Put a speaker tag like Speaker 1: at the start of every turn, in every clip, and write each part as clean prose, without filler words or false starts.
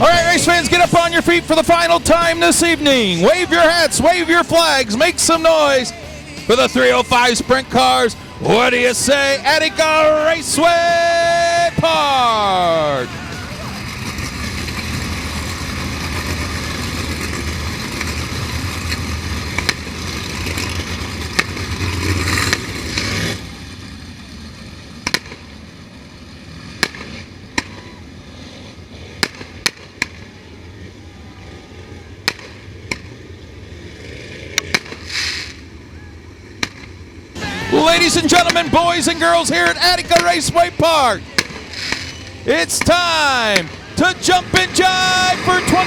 Speaker 1: All right, race fans, get up on your feet for the final time this evening. Wave your hats, wave your flags, make some noise for the 305 sprint cars. What do you say, Attica Raceway Park? Ladies and gentlemen, boys and girls here at Attica Raceway Park, it's time to jump and jive for 25.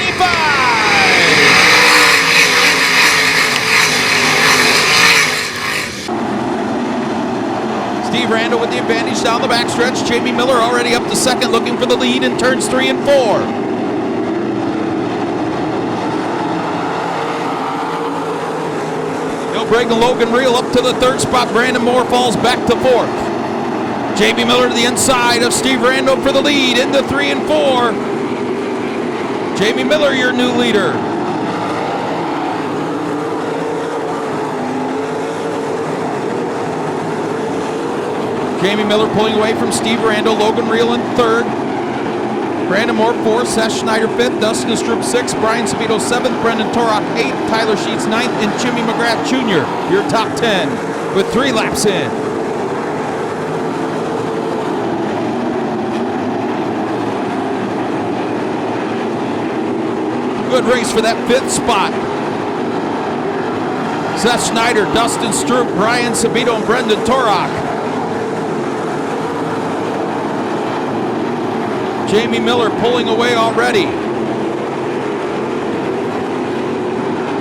Speaker 1: Steve Randall with the advantage down the backstretch. Jamie Miller already up to second, looking for the lead in turns 3 and 4. Bring Logan Reel up to the third spot. Brandon Moore falls back to fourth. Jamie Miller to the inside of Steve Randall for the lead into 3 and 4. Jamie Miller, your new leader. Jamie Miller pulling away from Steve Randall. Logan Reel in third. Brandon Moore 4th, Seth Schneider 5th, Dustin Stroop 6th, Brian Sabito 7th, Brendan Torok 8th, Tyler Sheets 9th, and Jimmy McGrath Jr., your top 10, with 3 laps in. Good race for that 5th spot. Seth Schneider, Dustin Stroop, Brian Sabito, and Brendan Torok. Jamie Miller pulling away already.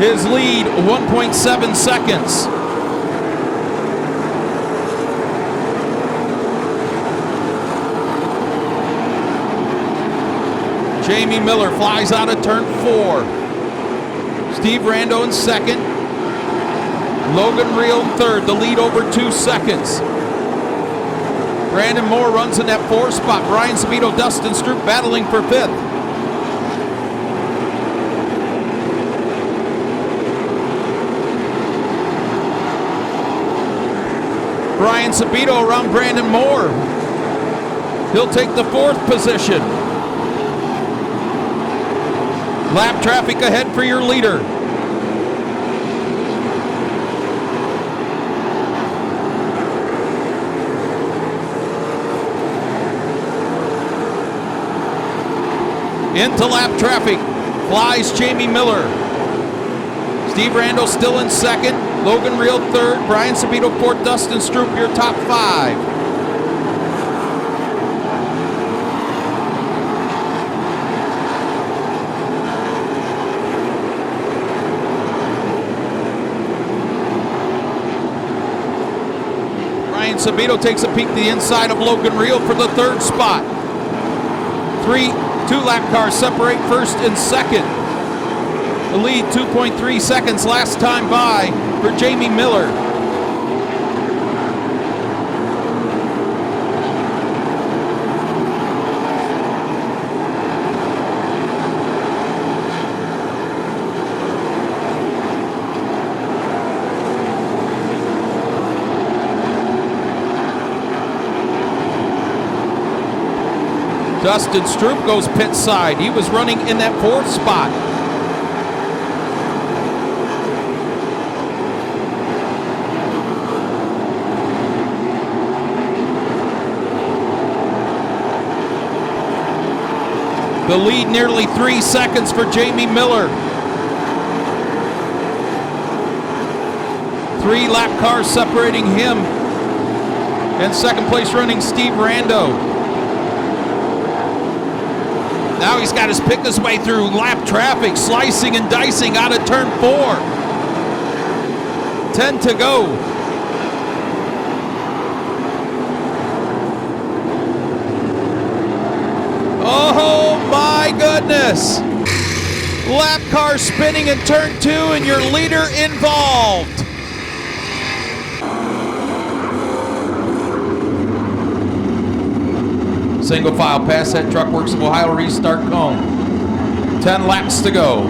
Speaker 1: His lead, 1.7 seconds. Jamie Miller flies out of turn 4. Steve Rando in second. Logan Reel in third, the lead over 2 seconds. Brandon Moore runs in that 4th spot. Brian Sabito, Dustin Stroop battling for 5th. Brian Sabito around Brandon Moore. He'll take the 4th position. Lap traffic ahead for your leader. Into lap traffic flies Jamie Miller. Steve Randall still in second. Logan Reel third. Brian Sabito fourth. Dustin Stroop, your top 5. Brian Sabito takes a peek to the inside of Logan Reel for the 3rd spot. 2 lap cars separate first and second. The lead 2.3 seconds last time by for Jamie Miller. Dustin Stroop goes pit side. He was running in that 4th spot. The lead nearly 3 seconds for Jamie Miller. 3 lap cars separating him. And second place running Steve Rando. Now he's got to pick his way through lap traffic, slicing and dicing out of turn 4. 10 to go. Oh my goodness. Lap car spinning in turn 2 and your leader involved. Single file past that truck works of Ohio restart cone. 10 laps to go.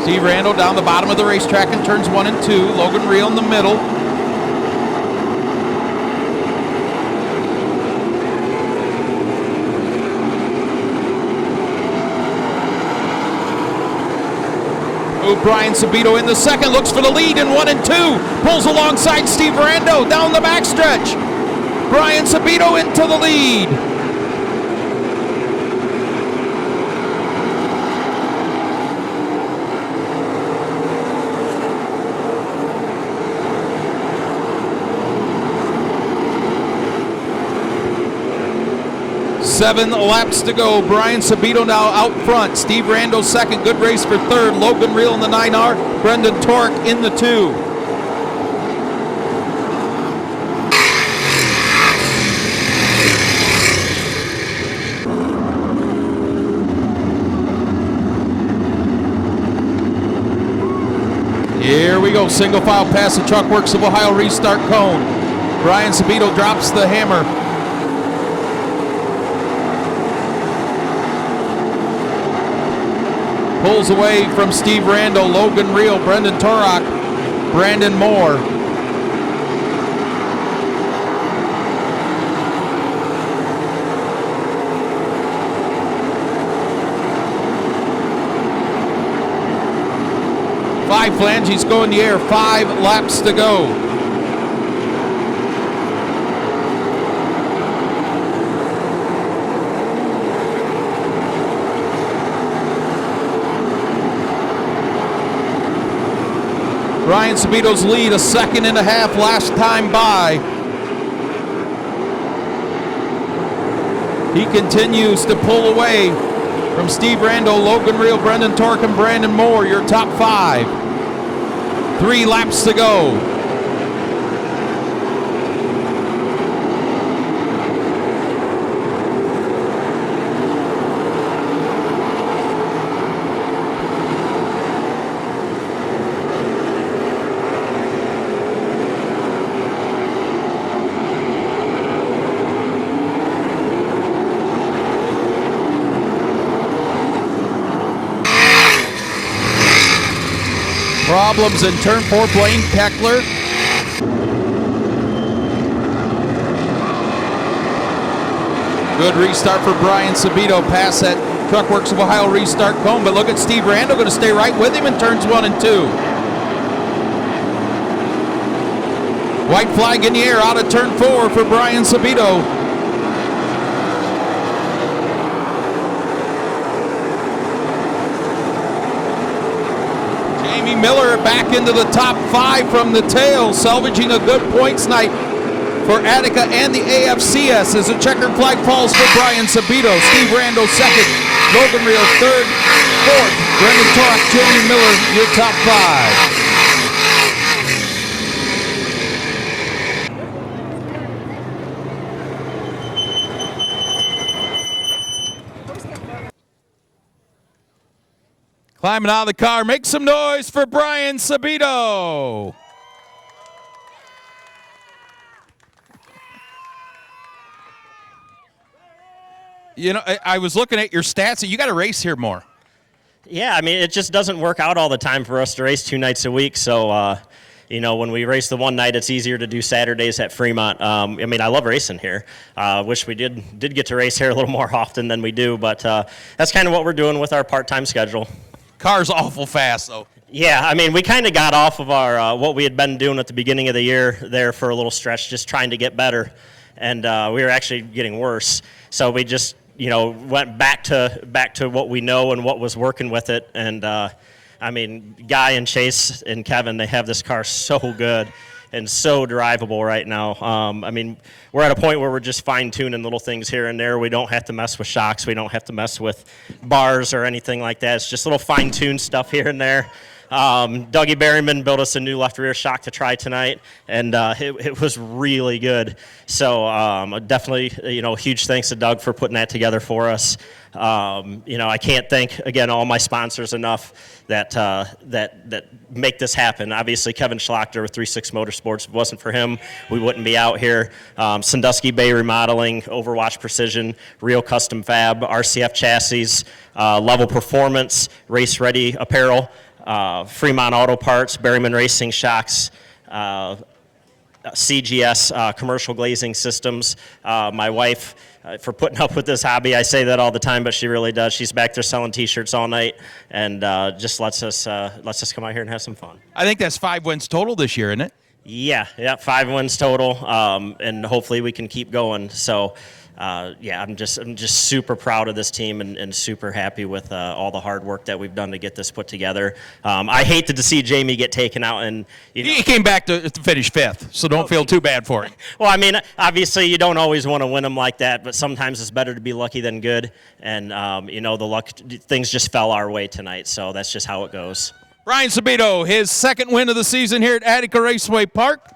Speaker 1: Steve Randall down the bottom of the racetrack in turns 1 and 2. Logan Reel in the middle. Brian Sabito in the second, looks for the lead in 1 and 2. Pulls alongside Steve Rando down the backstretch. Brian Sabito into the lead. Seven laps to go. Brian Sabito now out front. Steve Rando second. Good race for third. Logan Reel in the 9R. Brendan Tork in the 2. Here we go. Single file past the Truck Works of Ohio restart cone. Brian Sabito drops the hammer. Pulls away from Steve Randall, Logan Reel, Brendan Torok, Brandon Moore. Five flanges go in the air, 5 laps to go. Brian Sabito's lead, a 1.5 seconds last time by. He continues to pull away from Steve Randall, Logan Reel, Brendan Tork, and Brandon Moore, your top 5. 3 laps to go. Problems in turn 4, Blaine Keckler. Good restart for Brian Sabito past that Truck Works of Ohio restart cone, but look at Steve Randall going to stay right with him in turns 1 and 2. White flag in the air out of turn 4 for Brian Sabito. Miller back into the top 5 from the tail, salvaging a good points night for Attica and the AFCS as the checkered flag falls for Brian Sabito. Steve Randall second, Logan Reel third, fourth, Brendan Tork, Jamie Miller, your top 5. Climbing out of the car, make some noise for Brian Sabito. You know, I was looking at your stats, and you got to race here more.
Speaker 2: Yeah, I mean, it just doesn't work out all the time for us to race 2 nights a week. So, you know, when we race the one night, it's easier to do Saturdays at Fremont. I mean, I love racing here. Wish we did get to race here a little more often than we do, but that's kind of what we're doing with our part-time schedule.
Speaker 1: Car's awful fast, though.
Speaker 2: Yeah, I mean, we kind of got off of our what we had been doing at the beginning of the year there for a little stretch, just trying to get better, and we were actually getting worse. So we just, you know, went back to what we know and what was working with it. And I mean, Guy and Chase and Kevin, they have this car so good and so drivable right now. I mean, we're at a point where we're just fine-tuning little things here and there. We don't have to mess with shocks. We don't have to mess with bars or anything like that. It's just little fine-tuned stuff here and there. Dougie Berryman built us a new left rear shock to try tonight, and it was really good. So definitely, huge thanks to Doug for putting that together for us. I can't thank, again, all my sponsors enough that make this happen. Obviously, Kevin Schlachter with 36 Motorsports. If it wasn't for him, we wouldn't be out here. Sandusky Bay Remodeling, Overwatch Precision, Real Custom Fab, RCF Chassis, Level Performance, Race Ready Apparel, Fremont Auto Parts, Berryman Racing Shocks, CGS Commercial Glazing Systems. My wife, for putting up with this hobby, I say that all the time, but she really does. She's back there selling T-shirts all night, and just lets us come out here and have some fun.
Speaker 1: I think that's 5 wins total this year, isn't it?
Speaker 2: Yeah, 5 wins total, and hopefully we can keep going. So. I'm just super proud of this team and super happy with all the hard work that we've done to get this put together. I hated to see Jamie get taken out, and
Speaker 1: he came back to finish 5th, so don't feel too bad for him.
Speaker 2: Well, I mean, obviously you don't always want to win them like that, but sometimes it's better to be lucky than good. And the luck, things just fell our way tonight, so that's just how it goes.
Speaker 1: Ryan Sabito, his second win of the season here at Attica Raceway Park.